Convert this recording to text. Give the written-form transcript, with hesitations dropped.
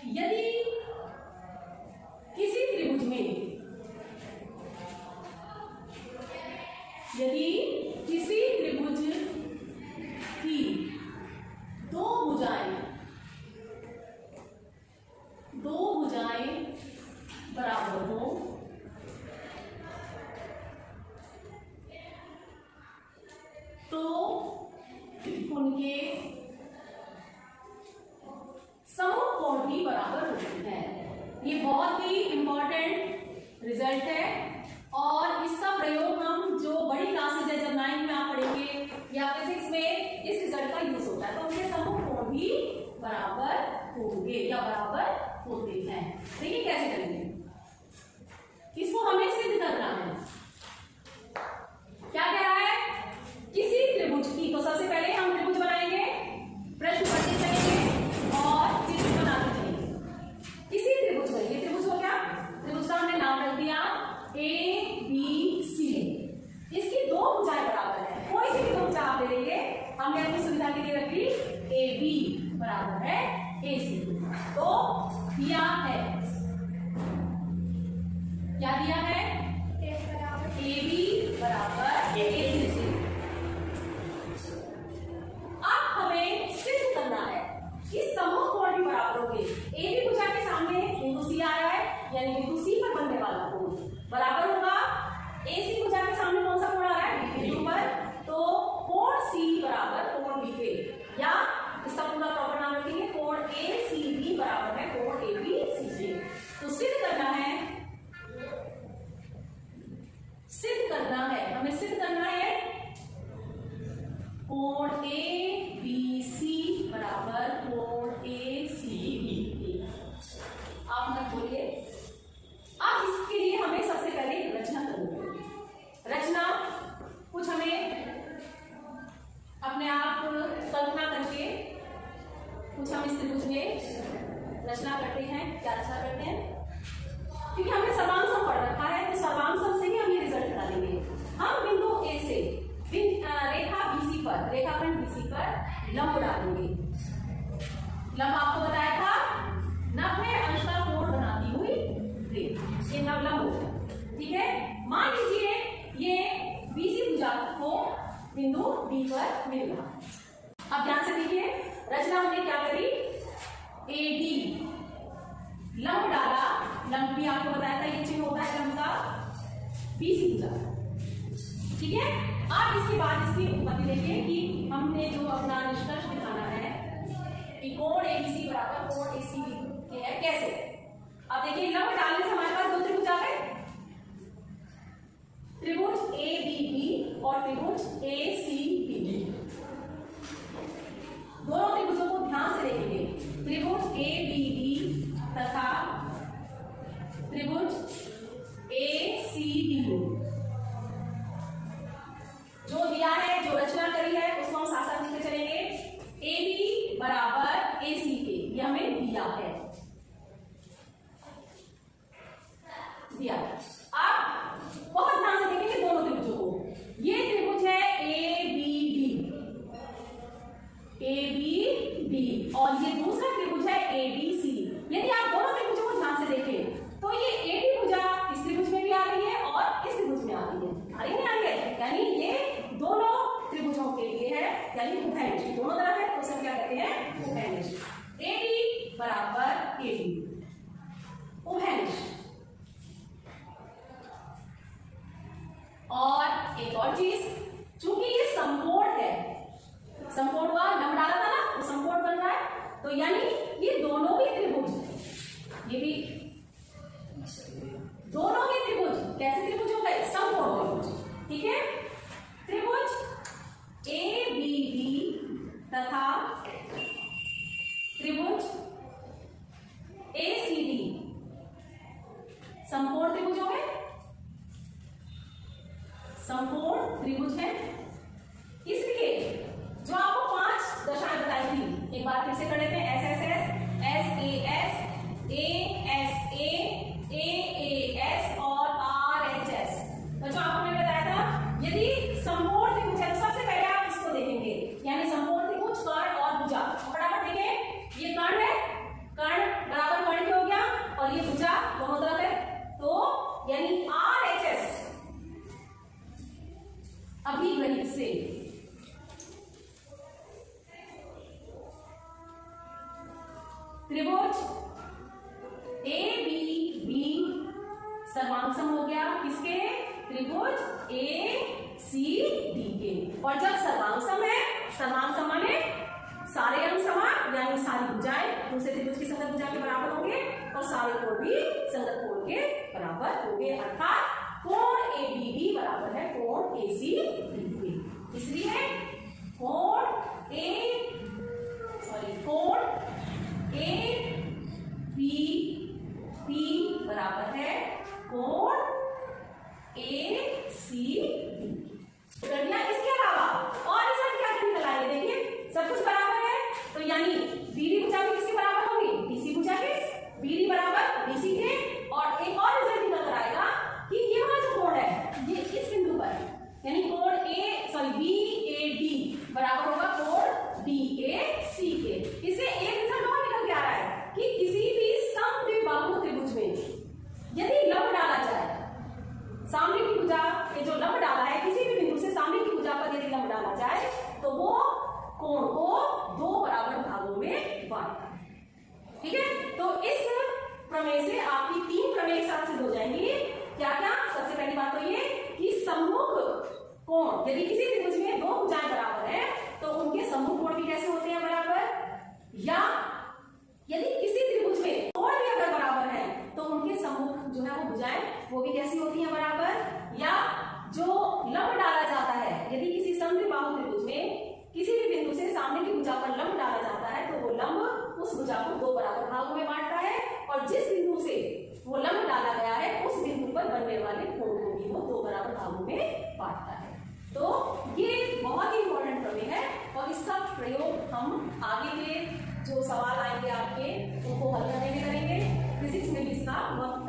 यदि किसी त्रिभुज में की दो भुजाएं बराबर हो तो उनके समकोण भी बराबर होते हैं। ये बहुत ही इंपॉर्टेंट रिजल्ट है और इसका प्रयोग हम जो बड़ी क्लासेस है, जब 9 में आप पढ़ेंगे या फिजिक्स में, इस रिजल्ट का यूज होता है। तो उनके समकोण भी बराबर होंगे या बराबर होते हैं। देखिए कैसे करेंगे, इसको हमें सिद्ध करना है। क्या कह रहा है? किसी त्रिभुज की, तो सबसे पहले हम त्रिभुज बनाएंगे, प्रश्न पढ़ते चलेंगे और चित्र बनाते चलेंगे। किसी त्रिभुज में, ये त्रिभुज हो गया, त्रिभुज का हमने नाम रख दिया ABC। इसकी दो भुजाएं बराबर है, कोई सी भी दो भुजा आप ले लेंगे, हमने अपनी सुविधा के लिए रखी AB बराबर है AC। तो दिया है, क्या दिया है? AB बराबर AC। अब हमें सिद्ध करना है कि समकोण भी बराबर होंगे। AB भुजा के सामने बिंदु C आया है, यानी बिंदु C पर बनने वाला कोण बराबर होगा AC भुजा के सामने कौन सा कोण आ रहा है? बिंदु पर, तो कोण C बराबर कोण B के, या इसका पूरा प्रॉपर नाम रखेंगे, कोण ACB बराबर है कोण ABCD। तो सिद्ध करना है, हमें सिद्ध करना है कोण ABC बराबर कोण ACB। आप मत बोलिए। अब इसके लिए हमें सबसे पहले रचना करनी है। रचना कुछ हमें अपने आप कल्पना करके कुछ हम इस त्रिभुज में रचना करते हैं। क्या रचना करते हैं? क्योंकि हमने सर्वांगसम पढ़ रखा है, तो सर्वांगसम से ही हम ये रिजल्ट निकालेंगे। हम बिंदु A से रेखाखंड BC पर लंब डालेंगे। लंब आपको बताया था 90 अंश का कोण बनाती हुई रेखा, ये लंब हो गया। ठीक है, मान लीजिए ये BC भुजा को बिंदु B पर मिल रहा। अब ध्यान से देखिए, रचना हमने क्या करी? AD लंब डाला, लंब भी आपको बताया था ये चिन्ह होता है लंब का, BC भुजा। ठीक है, अब इसके बाद इसकी उत्पत्ति देखिए कि हमने जो अपना निष्कर्ष दिखाना है कि कोण ABC बराबर कोण ACB है। कैसे? अब देखिए, लंब डालने से हमारे पास दो त्रिभुज आ गए, त्रिभुज ABB और त्रिभुज ACB। दोनों त्रिभुजों को ध्यान से देखेंगे, त्रिभुज ABB तथा त्रिभुज ACB। जो दिया है, जो रचना करी है, उसको हम साथ साथ लिखते चलेंगे। AB बराबर AC के, ये हमें दिया है। अब बहुत ध्यान से देखेंगे दोनों त्रिभुजों को। ये त्रिभुज है ABB और ये दूसरा त्रिभुज है ABC। यदि आप दोनों त्रिभुजों को ध्यान से देखें तो ये AB भुजा इस त्रिभुज में भी आ रही है और इस त्रिभुज में आ रही है, यानी ये दोनों त्रिभुजों के लिए है, यानी उभयनिष्ठ, दोनों तरफ है, तो उसे क्या कहते हैं? उभयनिष्ठ। AB बराबर AB, उभयनिष्ठ। और एक और चीज, चूंकि ये समकोण है, समकोण का लंब डाला था ना, वो समकोण बन रहा है, तो यानी ये दोनों ही त्रिभुज, ये भी दोनों ही त्रिभुज कैसे त्रिभुज हो गए? समकोण त्रिभुज। ठीक है, त्रिभुज ABB तथा त्रिभुज ACD समकोण त्रिभुज हो गए, समकोण त्रिभुज है। इसलिए जो आपको 5 दशाएं बताई थी, एक बार फिर से कर लेते हैं। SSS, SAS, ASA, AAS और RHS। तो जो आपको मैंने बताया था, यदि समकोण त्रिभुज है तो सबसे पहले आप इसको देखेंगे, यानी समकोण त्रिभुज, कर्ण और भुजा। फटाफट देखिए, ये कर्ण है, कर्ण त्रिभुज ए बी बी सर्वांग सम हो गया किसके? त्रिभुज ए सी डी के। और जब सर्वांग सम है, सर्वांग सम माने सारे अंग समान यानी सारी भुजाएं दूसरे त्रिभुज की संगत भुजा के बराबर होंगे और सारे कोण भी संगत कोण के बराबर होंगे, अर्थात कोण ए बी डी बराबर है कोण ए सी डी के। इसलिए कोण ए बी पी बराबर है कोण ए सी डी। इसके अलावा और रिजल्ट क्या निकल आए? देखिए सब कुछ बराबर है, तो यानी बीडी भुजा भी किसके बराबर होगी? डीसी भुजा के। बीडी बराबर डीसी के। और एक और रिजल्ट निकल कर आएगा कि ये वाला जो कोण है ये इस बिंदु पर यानी कोण बी ए डी बराबर होगा कोण डी ए सी के। इसे एक रिजल्ट और निकल के आ रहा है कि किसी भी समद्विबाहु त्रिभुज में यदि लंब डाला जाए, सामने की भुजा के जो लंब डाला है किसी भी बिंदु से सामने की भुजा पर यदि लंब डाला जाए तो वो कोण को दो बराबर भागों में बांटता है। ठीक है, तो इस प्रमेय से आपकी तीन प्रमेय एक साथ सिद्ध हो जाएंगी। क्या क्या? सबसे पहली बात तो ये कि सम्मुख कोण, यदि किसी त्रिभुज में दो भुजाएं बराबर है तो उनके सम्मुख कोण भी कैसे होते हैं? बराबर। या यदि किसी त्रिभुज में कोण भी अगर बराबर है तो उनके सम्मुख जो है वो भुजाएं वो भी कैसी होती हैं? बराबर। या जो लंब डाला जाता है, यदि किसी समद्विबाहु त्रिभुज में किसी भी बिंदु से सामने की भुजा पर लंब डाला जाता है तो वो लंब उस भुजा को दो बराबर भागों में बांटता है और जिस बिंदु से वो लंब डाला गया है उस बिंदु पर बनने वाले कोण को भी वो दो बराबर भागों में बांटता है। तो ये बहुत ही इंपॉर्टेंट प्रमेय है और इसका प्रयोग हम आगे के जो सवाल आएंगे आपके उनको हल करने में करेंगे। फिजिक्स में भी इसका बहुत